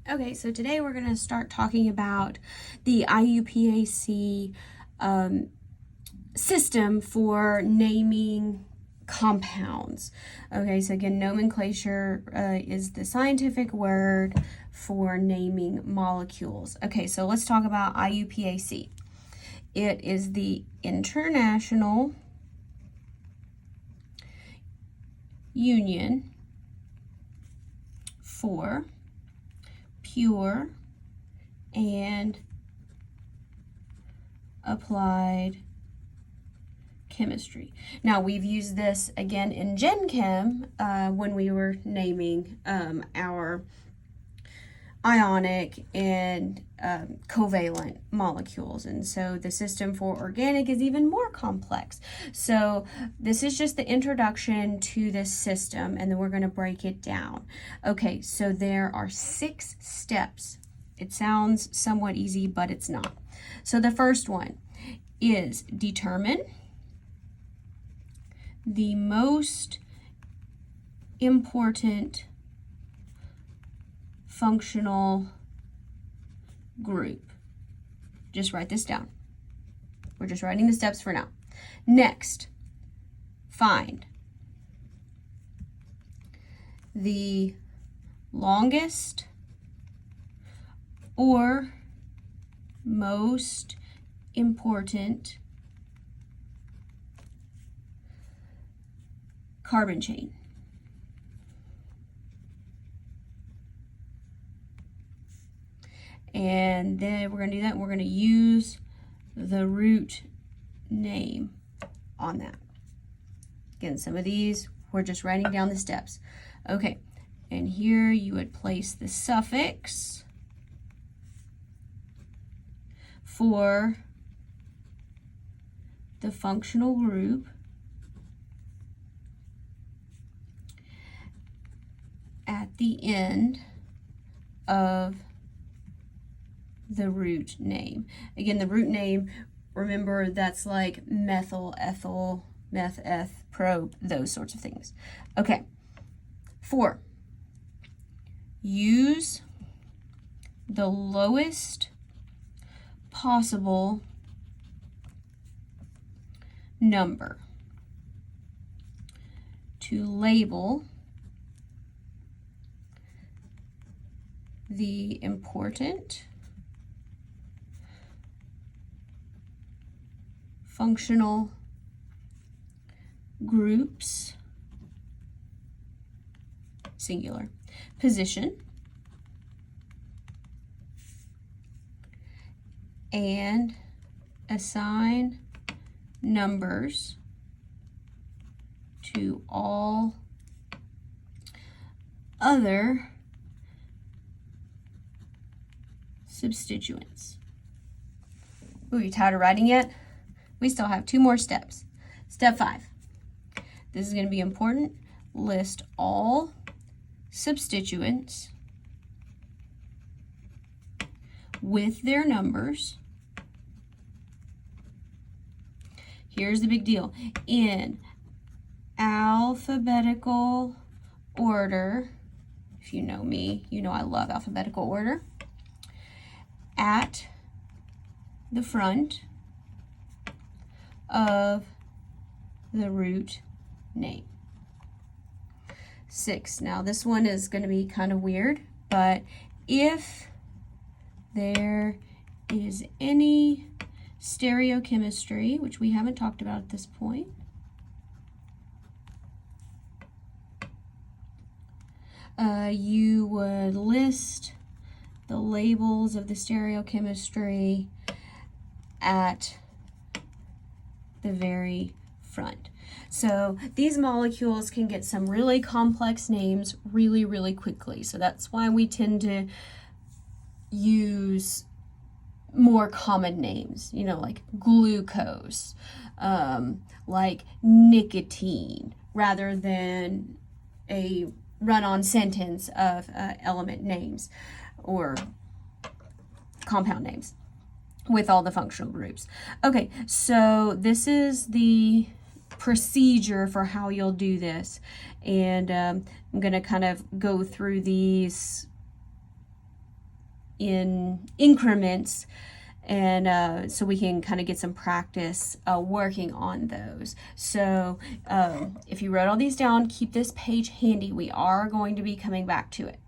Okay, so today we're going to start talking about the IUPAC system for naming compounds. Okay, so again, nomenclature is the scientific word for naming molecules. Okay, so let's talk about IUPAC. It is the International Union for Pure and Applied Chemistry. Now, we've used this again in Gen Chem when we were naming our ionic and covalent molecules, and so the system for organic is even more complex. So this is just the introduction to this system, and then we're going to break it down. Okay, so there are 6 steps. It sounds somewhat easy, but it's not. So the first one is determine the most important functional group. Just write this down. We're just writing the steps for now. Next, find the longest or most important carbon chain. And then we're going to do that. We're going to use the root name on that. Again, some of these, we're just writing down the steps. Okay, and here you would place the suffix for the functional group at the end of the root name. Again, the root name, remember, that's like methyl, ethyl, meth, eth, probe, those sorts of things. Okay. 4, use the lowest possible number to label the important functional groups, singular, position, and assign numbers to all other substituents. Ooh, you tired of writing yet? We still have 2 more steps. Step 5. This is going to be important. List all substituents with their numbers. Here's the big deal. In alphabetical order. If you know me, you know I love alphabetical order. At the front of the root name. 6. Now this one is going to be kind of weird, but if there is any stereochemistry, which we haven't talked about at this point, you would list the labels of the stereochemistry at the very front. So these molecules can get some really complex names really, really quickly. So that's why we tend to use more common names, you know, like glucose, like nicotine, rather than a run-on sentence of element names or compound names with all the functional groups. Okay, so this is the procedure for how you'll do this, and I'm going to kind of go through these in increments, and so we can kind of get some practice working on those. So if you wrote all these down, keep this page handy. We are going to be coming back to it.